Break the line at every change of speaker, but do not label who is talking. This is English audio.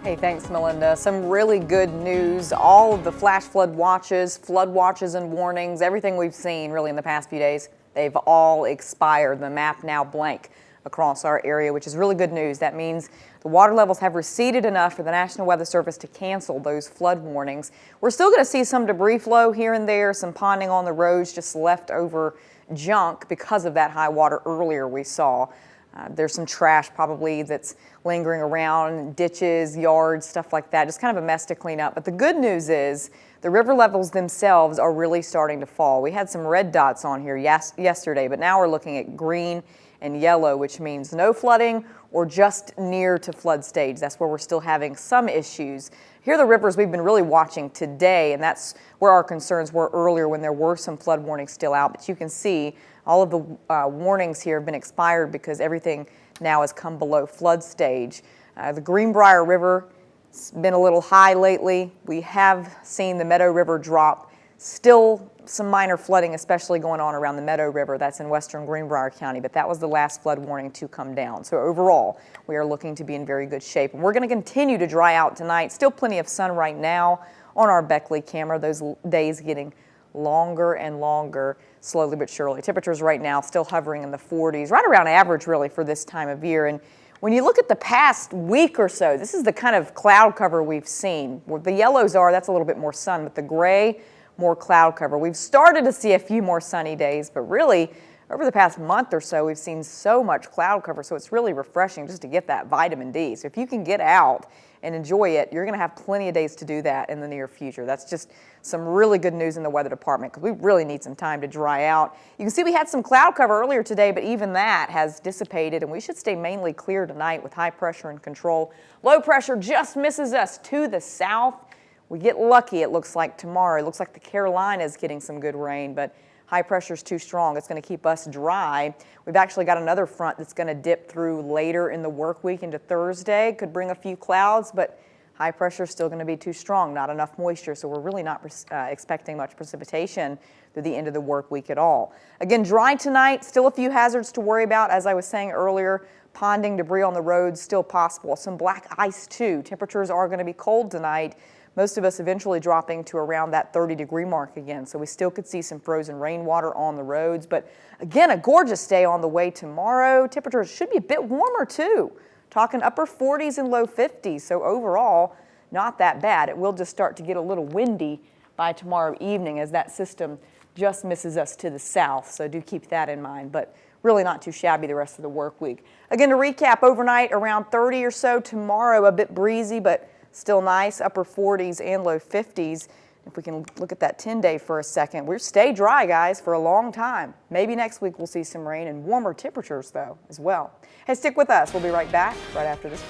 Hey, thanks, Melinda. Some really good news. All of the flash flood watches and warnings, everything we've seen really in the past few days, they've all expired. The map now blank across our area, which is really good news. That means the water levels have receded enough for the National Weather Service to cancel those flood warnings. We're still going to see some debris flow here and there, some ponding on the roads, just leftover junk because of that high water earlier we saw. There's some trash probably that's lingering around, ditches, yards, stuff like that. Just kind of a mess to clean up. But the good news is the river levels themselves are really starting to fall. We had some red dots on here yesterday, but now we're looking at green and yellow, which means no flooding or just near to flood stage. That's where we're still having some issues. Here are the rivers we've been really watching today, and that's where our concerns were earlier when there were some flood warnings still out. But you can see all of the warnings here have been expired because everything now has come below flood stage. The Greenbrier River has been a little high lately. We have seen the Meadow River drop. Still some minor flooding, especially going on around the Meadow River. That's in western Greenbrier County, but that was the last flood warning to come down. So overall, we are looking to be in very good shape. And we're going to continue to dry out tonight. Still plenty of sun right now on our Beckley camera. Those days getting longer and longer, slowly but surely. Temperatures right now still hovering in the 40s, right around average really for this time of year. And when you look at the past week or so, this is the kind of cloud cover we've seen. Where the yellows are, that's a little bit more sun, but the gray, more cloud cover. We've started to see a few more sunny days, but really over the past month or so, we've seen so much cloud cover, so it's really refreshing just to get that vitamin D. So if you can get out and enjoy it, you're going to have plenty of days to do that in the near future. That's just some really good news in the weather department because we really need some time to dry out. You can see we had some cloud cover earlier today, but even that has dissipated, and we should stay mainly clear tonight with high pressure in control. Low pressure just misses us to the south. We get lucky, it looks like tomorrow. It looks like the Carolinas getting some good rain, but high pressure is too strong. It's going to keep us dry. We've actually got another front that's going to dip through later in the work week into Thursday. Could bring a few clouds, but high pressure is still going to be too strong. Not enough moisture, so we're really not expecting much precipitation through the end of the work week at all. Again, dry tonight. Still a few hazards to worry about. As I was saying earlier, ponding, debris on the roads still possible. Some black ice too. Temperatures are going to be cold tonight. Most of us eventually dropping to around that 30-degree mark again. So we still could see some frozen rainwater on the roads. But again, a gorgeous day on the way tomorrow. Temperatures should be a bit warmer too. Talking upper 40s and low 50s. So overall, not that bad. It will just start to get a little windy by tomorrow evening as that system just misses us to the south. So do keep that in mind. But really not too shabby the rest of the work week. Again, to recap, overnight around 30 or so. Tomorrow a bit breezy, but still nice, upper 40s and low 50s. If we can look at that 10-day for a second, we'll stay dry, guys, for a long time. Maybe next week we'll see some rain and warmer temperatures, though, as well. Hey, stick with us. We'll be right back right after this break.